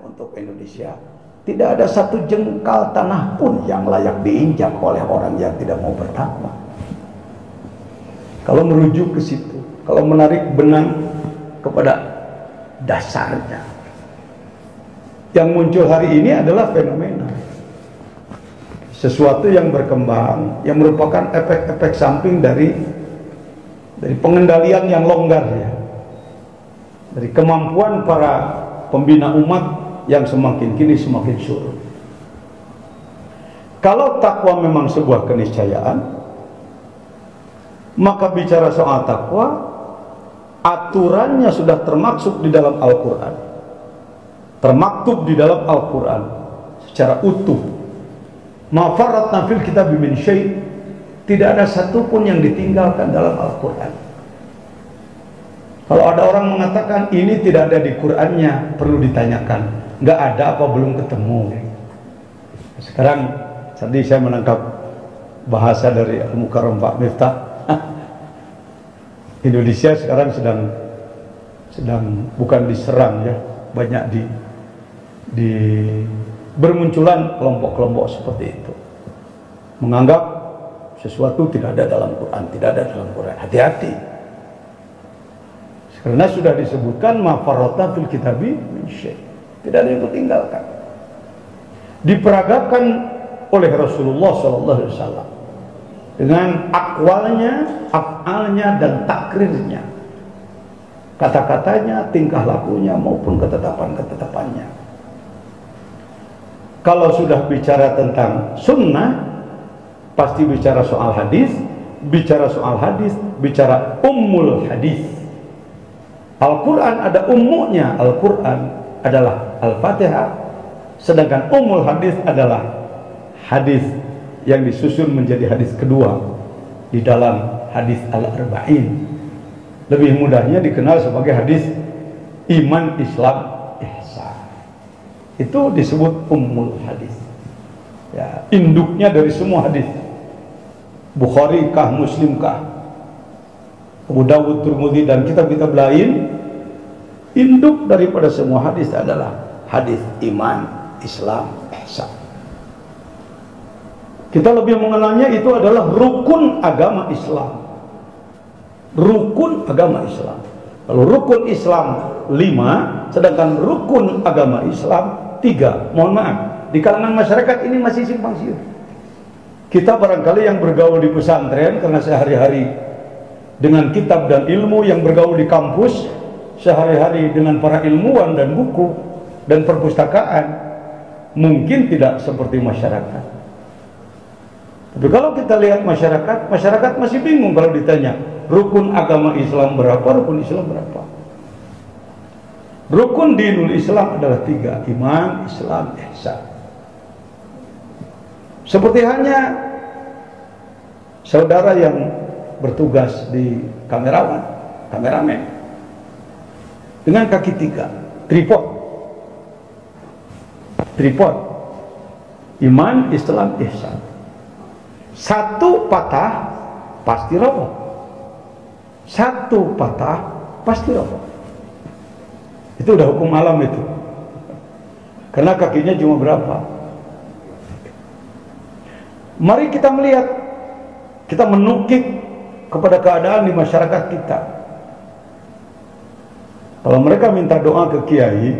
Untuk Indonesia tidak ada satu jengkal tanah pun yang layak diinjak oleh orang yang tidak mau bertakwa. Kalau merujuk ke situ, kalau menarik benang kepada dasarnya, yang muncul hari ini adalah fenomena sesuatu yang berkembang, yang merupakan efek-efek samping dari pengendalian yang longgar, ya, dari kemampuan para pembina umat yang semakin kini semakin surut. Kalau takwa memang sebuah keniscayaan, maka bicara soal takwa, aturannya sudah termaksud di dalam Al-Quran, termaktub di dalam Al-Quran secara utuh. Ma farratna fil kitab min syai', tidak ada satupun yang ditinggalkan dalam Al-Quran. Kalau ada orang mengatakan ini tidak ada di Qur'annya, perlu ditanyakan, nggak ada apa belum ketemu? Sekarang tadi saya menangkap bahasa dari Al-Mukarram Pak Miftah. Indonesia sekarang sedang bukan diserang, ya, banyak di bermunculan kelompok-kelompok seperti itu, menganggap sesuatu tidak ada dalam Quran, tidak ada dalam Quran. Hati-hati, karena sudah disebutkan ma farratna fil kitabi min syai', tidak ada yang ditinggalkan. Diperagakan oleh Rasulullah SAW dengan akwalnya, af'alnya, dan takrirnya, kata-katanya, tingkah lakunya, maupun ketetapan-ketetapannya. Kalau sudah bicara tentang sunnah, pasti bicara soal hadis, bicara soal hadis, bicara ummul hadis. Al-Quran ada ummunya, Al-Quran adalah Al-Fatihah, sedangkan ummul hadis adalah hadis yang disusun menjadi hadis kedua di dalam hadis Al-Arba'in. Lebih mudahnya dikenal sebagai hadis iman, Islam, ihsan. Itu disebut ummul hadis, ya, induknya dari semua hadis. Bukhari kah, Muslim kah, Abu Dawud, Tirmidzi, dan kitab-kitab lain, induk daripada semua hadis adalah hadis iman, Islam, ihsan. Kita lebih mengenalnya itu adalah rukun agama Islam. Rukun agama Islam. Kalau rukun Islam 5, sedangkan rukun agama Islam 3. Mohon maaf, di kalangan masyarakat ini masih simpang siur. Kita barangkali yang bergaul di pesantren karena sehari-hari dengan kitab dan ilmu, yang bergaul di kampus sehari-hari dengan para ilmuwan dan buku dan perpustakaan, mungkin tidak seperti masyarakat. Tapi kalau kita lihat masyarakat masih bingung kalau ditanya rukun agama Islam berapa, rukun Islam berapa. Rukun dinul Islam adalah 3, iman, Islam, ihsan. Seperti hanya saudara yang bertugas di kameramen dengan kaki 3, tripod, iman, Islam, ihsan. Satu patah pasti roboh, satu patah pasti roboh. Itu udah hukum alam itu, karena kakinya cuma berapa. Mari kita melihat, kita menukik kepada keadaan di masyarakat kita. Kalau mereka minta doa ke kiai,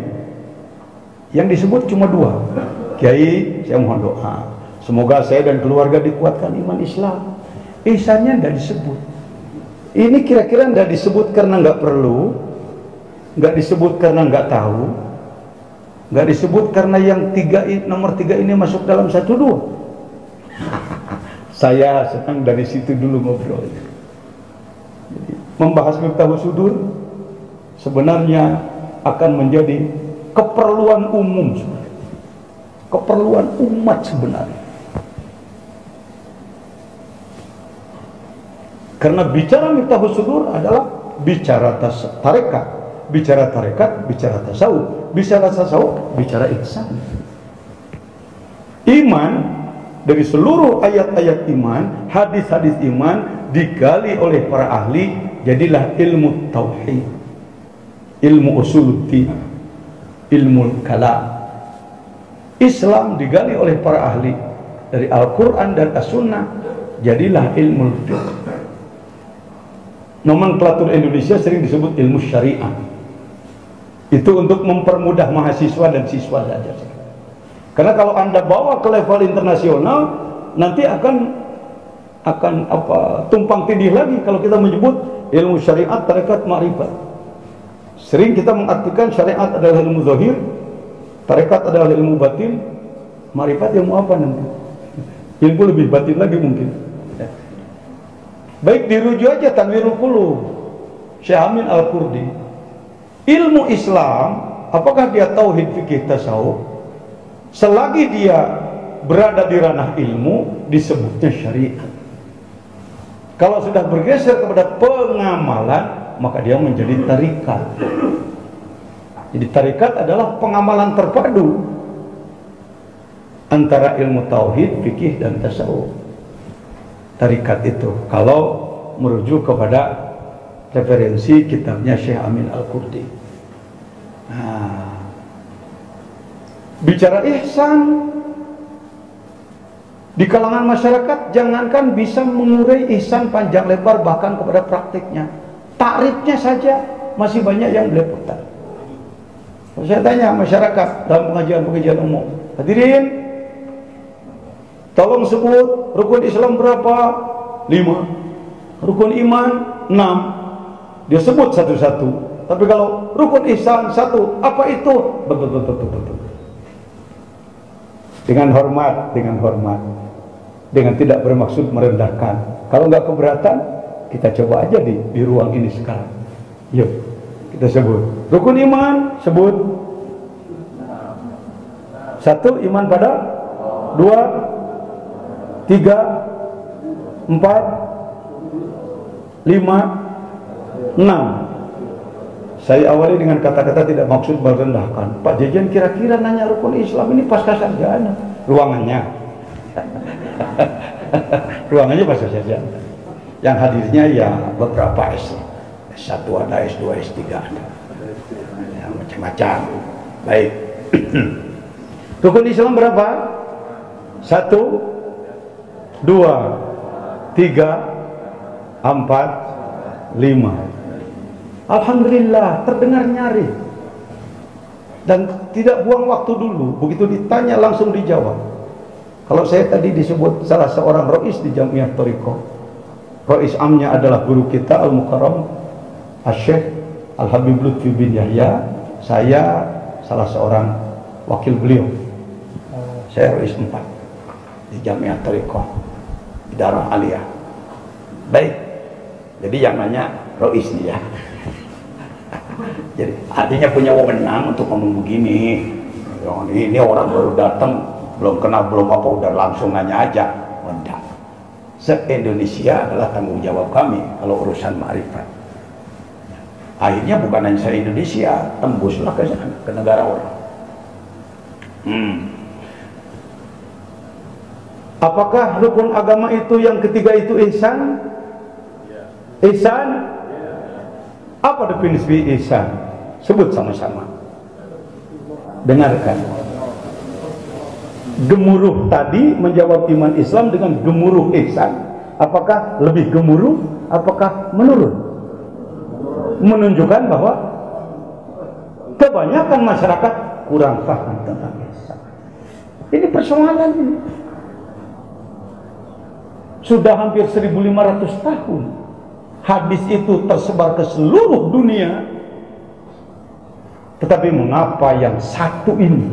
yang disebut cuma 2. Kiai, saya mohon doa, semoga saya dan keluarga dikuatkan iman Islam. Ihsannya tidak disebut. Ini kira-kira tidak disebut karena nggak perlu, nggak disebut karena nggak tahu, nggak disebut karena yang nomor 3 ini masuk dalam 1, 2. Saya senang dari situ dulu ngobrol. Jadi, membahas Miftahus Sudur sebenarnya akan menjadi keperluan umum sebenarnya, keperluan umat sebenarnya. Karena bicara Miftahus Sudur adalah bicara tarekat, bicara tarekat, bicara tasawuf, bicara tasawuf, bicara ihsan. Iman, dari seluruh ayat-ayat iman, hadis-hadis iman digali oleh para ahli, jadilah ilmu tauhid, ilmu usuluddin, ilmu kalam. Islam digali oleh para ahli dari Al-Quran dan As-Sunnah, jadilah ilmu fiqh. Nomenklatur Indonesia sering disebut ilmu syariah. Itu untuk mempermudah mahasiswa dan siswa saja. Karena kalau Anda bawa ke level internasional, nanti akan tumpang tindih lagi kalau kita menyebut ilmu syariat, tarekat, ma'rifat. Sering kita mengartikan syariat adalah ilmu zahir, tarekat adalah ilmu batin, ma'rifat ilmu apa nanti? Ilmu lebih batin lagi mungkin. Baik, dirujuk aja Tanwirul Qulub Syekh Amin Al-Qurdi. Ilmu Islam, apakah dia tauhid, fikih, tasawuf, selagi dia berada di ranah ilmu disebutnya syariat. Kalau sudah bergeser kepada pengamalan, maka dia menjadi tarikat. Jadi tarikat adalah pengamalan terpadu antara ilmu tauhid, fikih, dan tasawuf. Tarikat itu kalau merujuk kepada referensi kitabnya Syekh Amin Al-Qurdi. Nah, bicara ihsan di kalangan masyarakat, jangankan bisa mengurai ihsan panjang lebar bahkan kepada praktiknya, takrifnya saja masih banyak yang belepotan. Saya tanya masyarakat dalam pengajian-pengajian umum, hadirin, tolong sebut rukun Islam berapa? 5. Rukun iman 6. Dia sebut satu-satu. Tapi kalau rukun ihsan 1, apa itu? Betul. Dengan hormat, dengan tidak bermaksud merendahkan. Kalau nggak keberatan, kita coba aja di ruang ini sekarang. Yuk, kita sebut. Rukun iman, sebut. 1, iman pada. 2, 3, 4, 5, 6. Saya awali dengan kata-kata tidak maksud merendahkan. Pak Jejen kira-kira nanya rukun Islam ini pasca sarjana. Ruangannya pasca sarjana. Yang hadirnya ya beberapa S1 ada, S2, S3 ada, ya, macam-macam. Baik. Rukun Islam berapa? 1, 2, 3, 4, 5. Alhamdulillah terdengar nyari dan tidak buang waktu dulu. Begitu ditanya langsung dijawab. Kalau saya tadi disebut salah seorang rois di Jamiah Thariqah, rois amnya adalah guru kita Al-Mukarram Asy-Syaikh Al-Habib Lutfi bin Yahya, saya salah seorang wakil beliau. Saya rois 4 di Jamiah Thariqah Darah Aliyah. Baik, jadi yang nanya rois nih ya. Jadi artinya punya wewenang untuk ngomong begini. Ini orang baru datang, belum kenal, belum apa, udah langsung nanya aja. Enggak. Se-Indonesia adalah tanggung jawab kami kalau urusan ma'rifat. Akhirnya bukan hanya se-Indonesia, tembuslah ke sana, ke negara orang. Apakah rukun agama itu yang ketiga itu ihsan? Ihsan? Apa definisi ihsan? Sebut sama-sama. Dengarkan. Gemuruh tadi menjawab iman Islam dengan gemuruh ihsan. Apakah lebih gemuruh? Apakah menurun? Menunjukkan bahwa kebanyakan masyarakat kurang paham tentang ihsan. Ini persoalan ini. Sudah hampir 1500 tahun hadis itu tersebar ke seluruh dunia, tetapi mengapa yang satu ini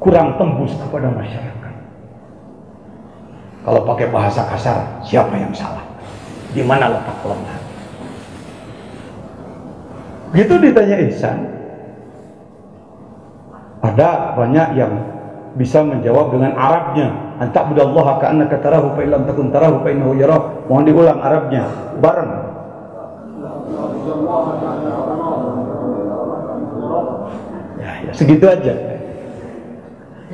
kurang tembus kepada masyarakat? Kalau pakai bahasa kasar, siapa yang salah? Di mana letak kelemahan? Begitu ditanya ihsan, ada banyak yang bisa menjawab dengan Arabnya. Anta'budallaha ka'annaka tarahu fa illam takun tarahu fa innahu yarah. Mohon diulang Arabnya bareng. Ya, segitu aja.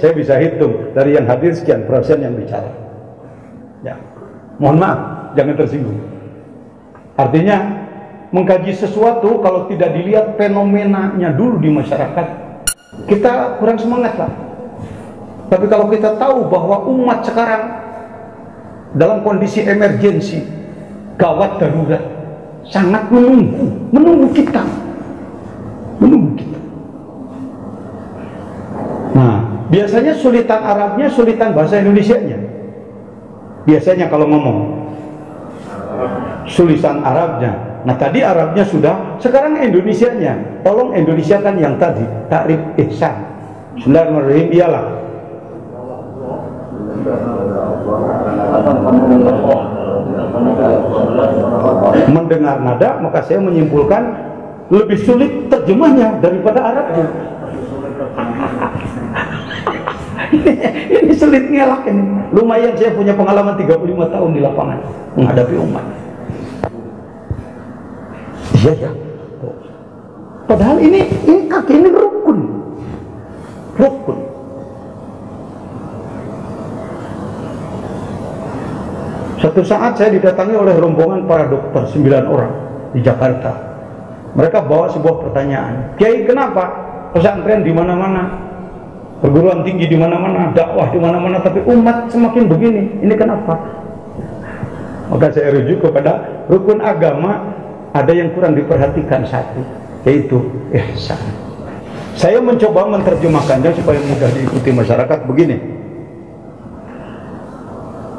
Saya bisa hitung dari yang hadir sekian persen yang bicara. Ya, mohon maaf, jangan tersinggung. Artinya mengkaji sesuatu kalau tidak dilihat fenomenanya dulu di masyarakat, kita kurang semangat lah. Tapi kalau kita tahu bahwa umat sekarang dalam kondisi emergensi, gawat darurat, sangat menunggu kita. Nah, biasanya sulitan Arabnya, sulitan bahasa Indonesianya. Biasanya kalau ngomong sulitan Arabnya. Nah, tadi Arabnya sudah, sekarang Indonesianya. Tolong Indonesiakan yang tadi, takrif ihsan. Bismillahirrahmanirrahim, iyalah. Mendengar nada, maka saya menyimpulkan lebih sulit terjemahnya daripada Arabnya. Ini sulit ngelak ini. Lumayan saya punya pengalaman 35 tahun di lapangan menghadapi umat. Iya ya. Padahal ini kaki ini rukun. Suatu saat saya didatangi oleh rombongan para dokter 9 orang di Jakarta. Mereka bawa sebuah pertanyaan. Kiai, kenapa pesantren di mana-mana, perguruan tinggi di mana-mana, dakwah di mana-mana, tapi umat semakin begini? Ini kenapa? Maka saya rujuk kepada rukun agama, ada yang kurang diperhatikan satu, yaitu ihsan. Saya mencoba menerjemahkannya supaya mudah diikuti masyarakat begini.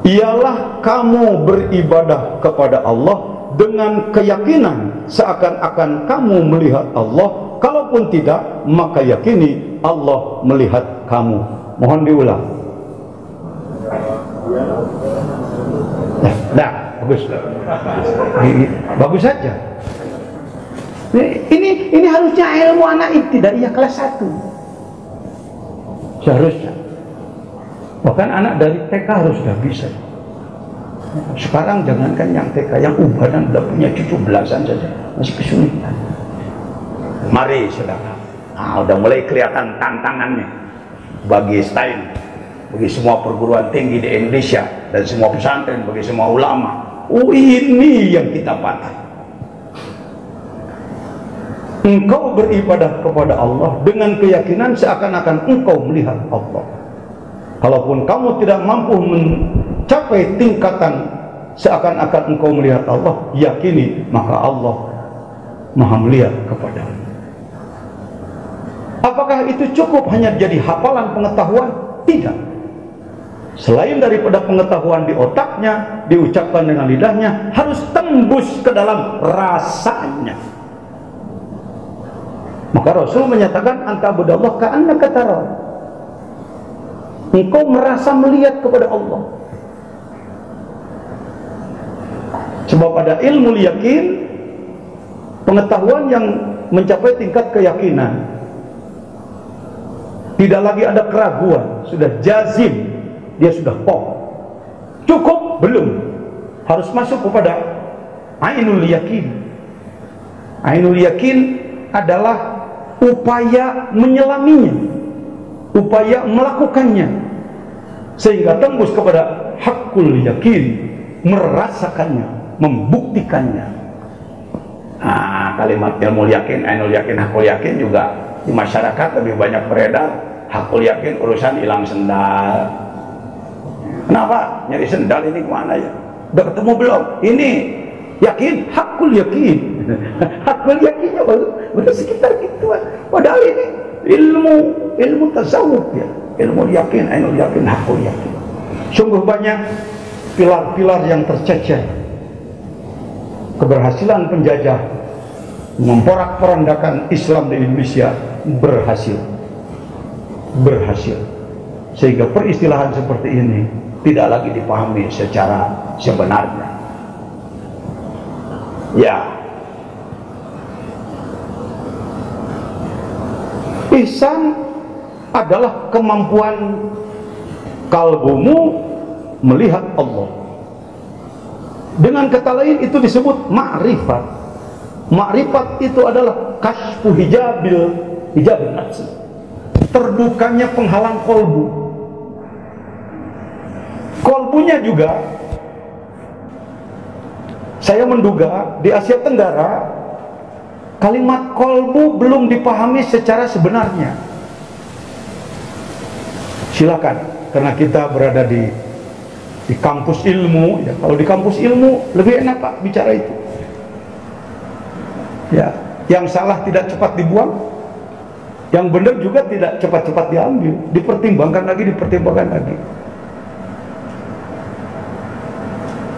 Ialah kamu beribadah kepada Allah dengan keyakinan seakan-akan kamu melihat Allah. Kalaupun tidak, maka yakini Allah melihat kamu. Mohon diulang. Nah, bagus. Bagus saja. Ini harusnya ilmu anak ibtidaiyah kelas 1. Seharusnya. Bahkan anak dari TK harus sudah bisa. Sekarang jangankan yang TK, yang ubanan udah punya cucu belasan saja masih kesulitan. Mari saudara, udah mulai kelihatan tantangannya bagi STAIN, bagi semua perguruan tinggi di Indonesia dan semua pesantren, bagi semua ulama. Ini yang kita patah. Engkau beribadah kepada Allah dengan keyakinan seakan-akan engkau melihat Allah. Kalaupun kamu tidak mampu mencapai tingkatan seakan-akan engkau melihat Allah, yakini maka Allah Maha melihat kepadamu. Apakah itu cukup hanya jadi hafalan pengetahuan? Tidak. Selain daripada pengetahuan di otaknya, diucapkan dengan lidahnya, harus tembus ke dalam rasanya. Maka Rasul menyatakan, anta budallah ka'annaka tarahu. Engkau merasa melihat kepada Allah. Sebab pada ilmu yakin, pengetahuan yang mencapai tingkat keyakinan, tidak lagi ada keraguan, sudah jazim, dia sudah pokok. Cukup? Belum. Harus masuk kepada ainul yakin. Ainul yakin adalah upaya menyelaminya, upaya melakukannya, sehingga tembus kepada hakul yakin, merasakannya, membuktikannya. Kalimat ilmu yakin, ainul yakin, hakul yakin juga di masyarakat lebih banyak beredar. Hakul yakin urusan hilang sendal. Kenapa? Nyari sendal ini kemana ya? Udah ketemu belum? Ini yakin, hakul yakin. Hakul yakinnya baru sekitar gituan. Padahal ini ilmu tasawuf ya. Ilmu yakin, ainul yakin, hakul yakin. Sungguh banyak pilar-pilar yang tercecer. Keberhasilan penjajah memporak-porandakan Islam di Indonesia berhasil. Sehingga peristilahan seperti ini tidak lagi dipahami secara sebenarnya. Ya, ihsan adalah kemampuan kalbumu melihat Allah. Dengan kata lain itu disebut ma'rifat. Makrifat itu adalah kasfu hijab nafsi, terbukanya penghalang kolbu. Kolbunya juga, saya menduga di Asia Tenggara kalimat kolbu belum dipahami secara sebenarnya. Silakan, karena kita berada di kampus ilmu ya. Kalau di kampus ilmu lebih enak Pak bicara itu ya. Yang salah tidak cepat dibuang, yang benar juga tidak cepat-cepat diambil, dipertimbangkan lagi.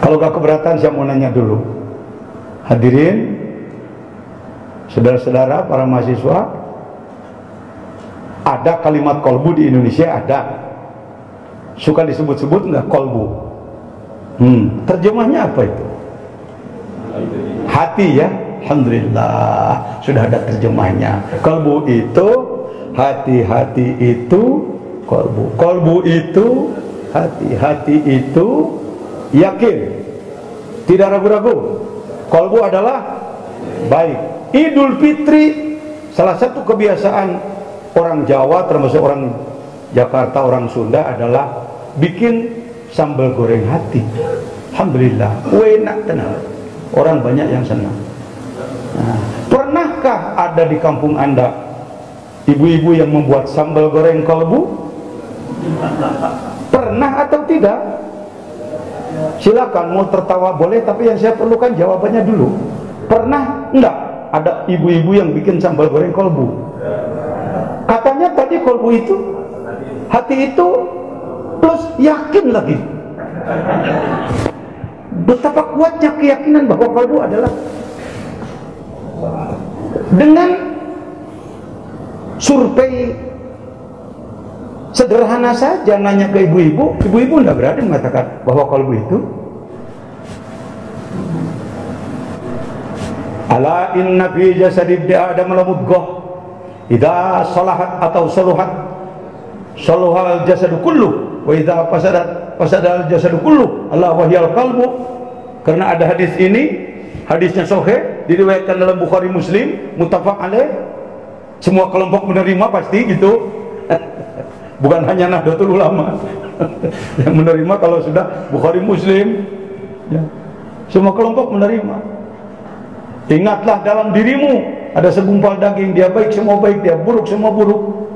Kalau gak keberatan, saya mau nanya dulu, hadirin, saudara-saudara, para mahasiswa, ada kalimat kolbu di Indonesia? Ada. Suka disebut-sebut nggak kolbu? Terjemahnya apa itu? Hati ya. Alhamdulillah sudah ada terjemahnya. Kolbu itu hati, hati itu kolbu, kolbu itu hati, hati itu yakin, tidak ragu-ragu. Kolbu adalah baik. Idul Fitri salah satu kebiasaan orang Jawa, termasuk orang Jakarta, orang Sunda, adalah bikin sambal goreng hati. Alhamdulillah, enak tenang. Orang banyak yang senang. Nah, pernahkah ada di kampung Anda ibu-ibu yang membuat sambal goreng kolbu? Pernah atau tidak? Silakan, mau tertawa boleh, tapi yang saya perlukan jawabannya dulu. Pernah enggak ada ibu-ibu yang bikin sambal goreng kolbu? Katanya tadi kolbu itu hati itu plus yakin lagi. Betapa kuatnya keyakinan bahwa kolbu adalah. Dengan survei sederhana saja, nanya ke ibu-ibu, ibu-ibu tidak berani mengatakan bahwa kolbu itu. Ala inna fi jasadi ibni adam la mudghah idza salahat atau saluhat saluhal jasadu kullu wa idza fasadal jasadu kullu Allah wahyal qalbu. Karena ada hadis ini, hadisnya sahih, diriwayatkan dalam Bukhari Muslim, muttafaq alaih. Semua kelompok menerima pasti gitu. Bukan hanya Nahdlatul Ulama yang menerima, kalau sudah Bukhari Muslim ya, semua kelompok menerima. Ingatlah dalam dirimu ada segumpal daging, dia baik semua baik, dia buruk semua buruk.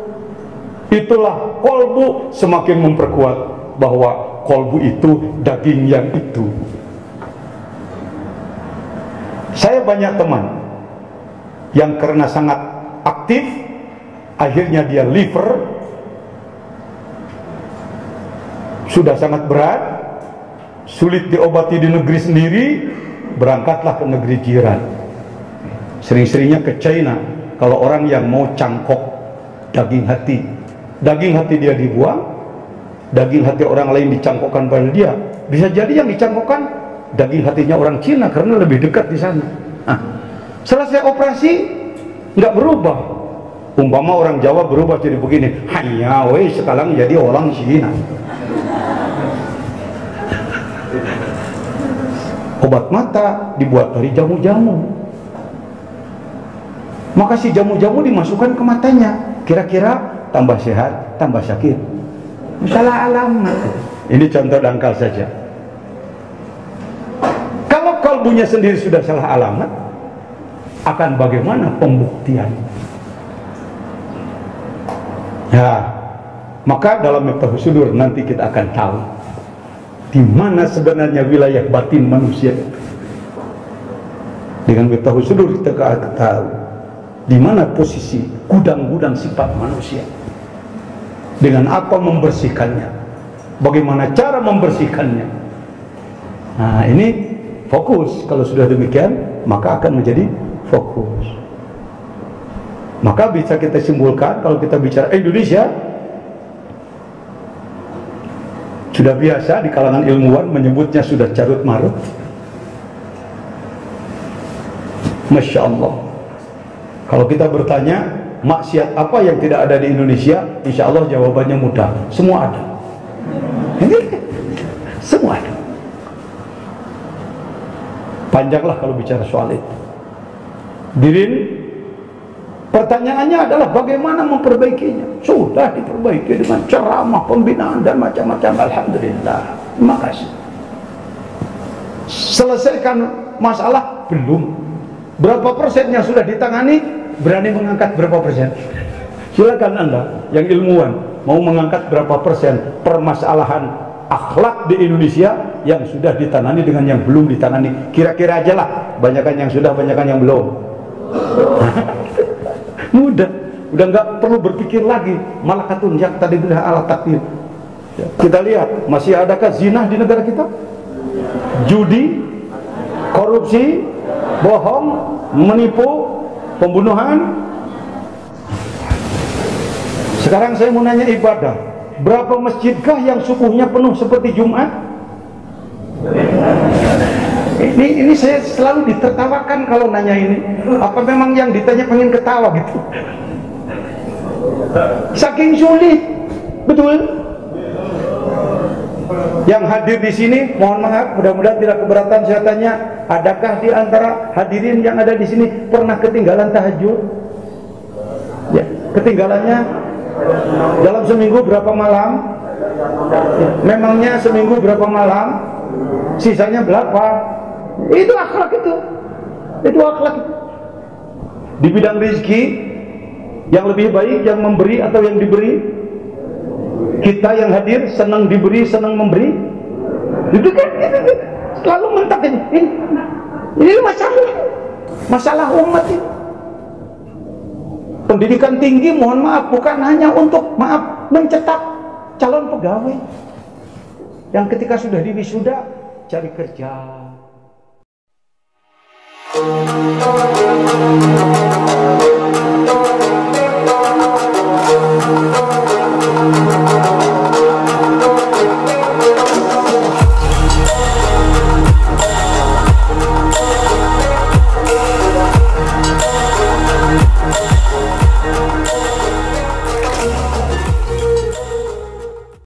Itulah kolbu, semakin memperkuat bahwa kolbu itu daging yang itu. Saya banyak teman yang karena sangat aktif, akhirnya dia liver sudah sangat berat, sulit diobati di negeri sendiri, berangkatlah ke negeri jiran. Sering-seringnya ke China. Kalau orang yang mau cangkok daging hati dia dibuang, daging hati orang lain dicangkokkan pada dia. Bisa jadi yang dicangkokkan daging hatinya orang Cina karena lebih dekat di sana. Nah, selesai operasi nggak berubah. Umpama orang Jawa berubah jadi begini, hanya weh sekarang jadi orang Cina. Obat mata dibuat dari jamu-jamu. Maka si jamu-jamu dimasukkan ke matanya, kira-kira tambah sehat, tambah sakit. Salah alamat. Ini contoh dangkal saja. Kalau kalbunya sendiri sudah salah alamat, akan bagaimana pembuktian? Ya, maka dalam Miftahus Sudur nanti kita akan tahu di mana sebenarnya wilayah batin manusia itu. Dengan Miftahus Sudur kita akan tahu di mana posisi gudang-gudang sifat manusia. Dengan apa membersihkannya? Bagaimana cara membersihkannya? Nah, ini fokus. Kalau sudah demikian, maka akan menjadi fokus. Maka bisa kita simpulkan, kalau kita bicara Indonesia, sudah biasa di kalangan ilmuwan menyebutnya sudah carut marut. Masya Allah. Kalau kita bertanya maksiat apa yang tidak ada di Indonesia, insya Allah jawabannya mudah, semua ada. Semua ada. Panjanglah kalau bicara soal itu. Dirin, pertanyaannya adalah bagaimana memperbaikinya. Sudah diperbaiki dengan ceramah, pembinaan dan macam-macam. Alhamdulillah. Terima kasih. Selesaikan masalah? Belum. Berapa persen yang sudah ditangani? Berani mengangkat berapa persen? Silakan Anda yang ilmuwan mau mengangkat berapa persen permasalahan akhlak di Indonesia yang sudah ditangani dengan yang belum ditangani. Kira-kira aja lah, banyakan yang sudah, banyakan yang belum. Mudah, udah nggak perlu berpikir lagi. Malakatun yang tadi bilang ala takdir. Kita lihat, masih adakah zina di negara kita? Judi, korupsi, bohong, menipu, pembunuhan. Sekarang saya mau nanya ibadah, berapa masjidkah yang subuhnya penuh seperti Jumat? Ini saya selalu ditertawakan kalau nanya ini. Apa memang yang ditanya pengen ketawa gitu? Saking sulit, betul. Yang hadir di sini, mohon maaf, mudah-mudahan tidak keberatan saya tanya, adakah di antara hadirin yang ada di sini pernah ketinggalan tahajud? Ya, ketinggalannya dalam seminggu berapa malam? Memangnya seminggu berapa malam? Sisanya berapa? Itu akhlak itu. Itu akhlak itu. Di bidang rezeki, yang lebih baik yang memberi atau yang diberi? Kita yang hadir senang diberi, senang memberi. Itu kan gitu. Selalu mentak ini masalah umat ini. Pendidikan tinggi, mohon maaf, bukan hanya untuk mencetak calon pegawai yang ketika sudah diwisuda cari kerja.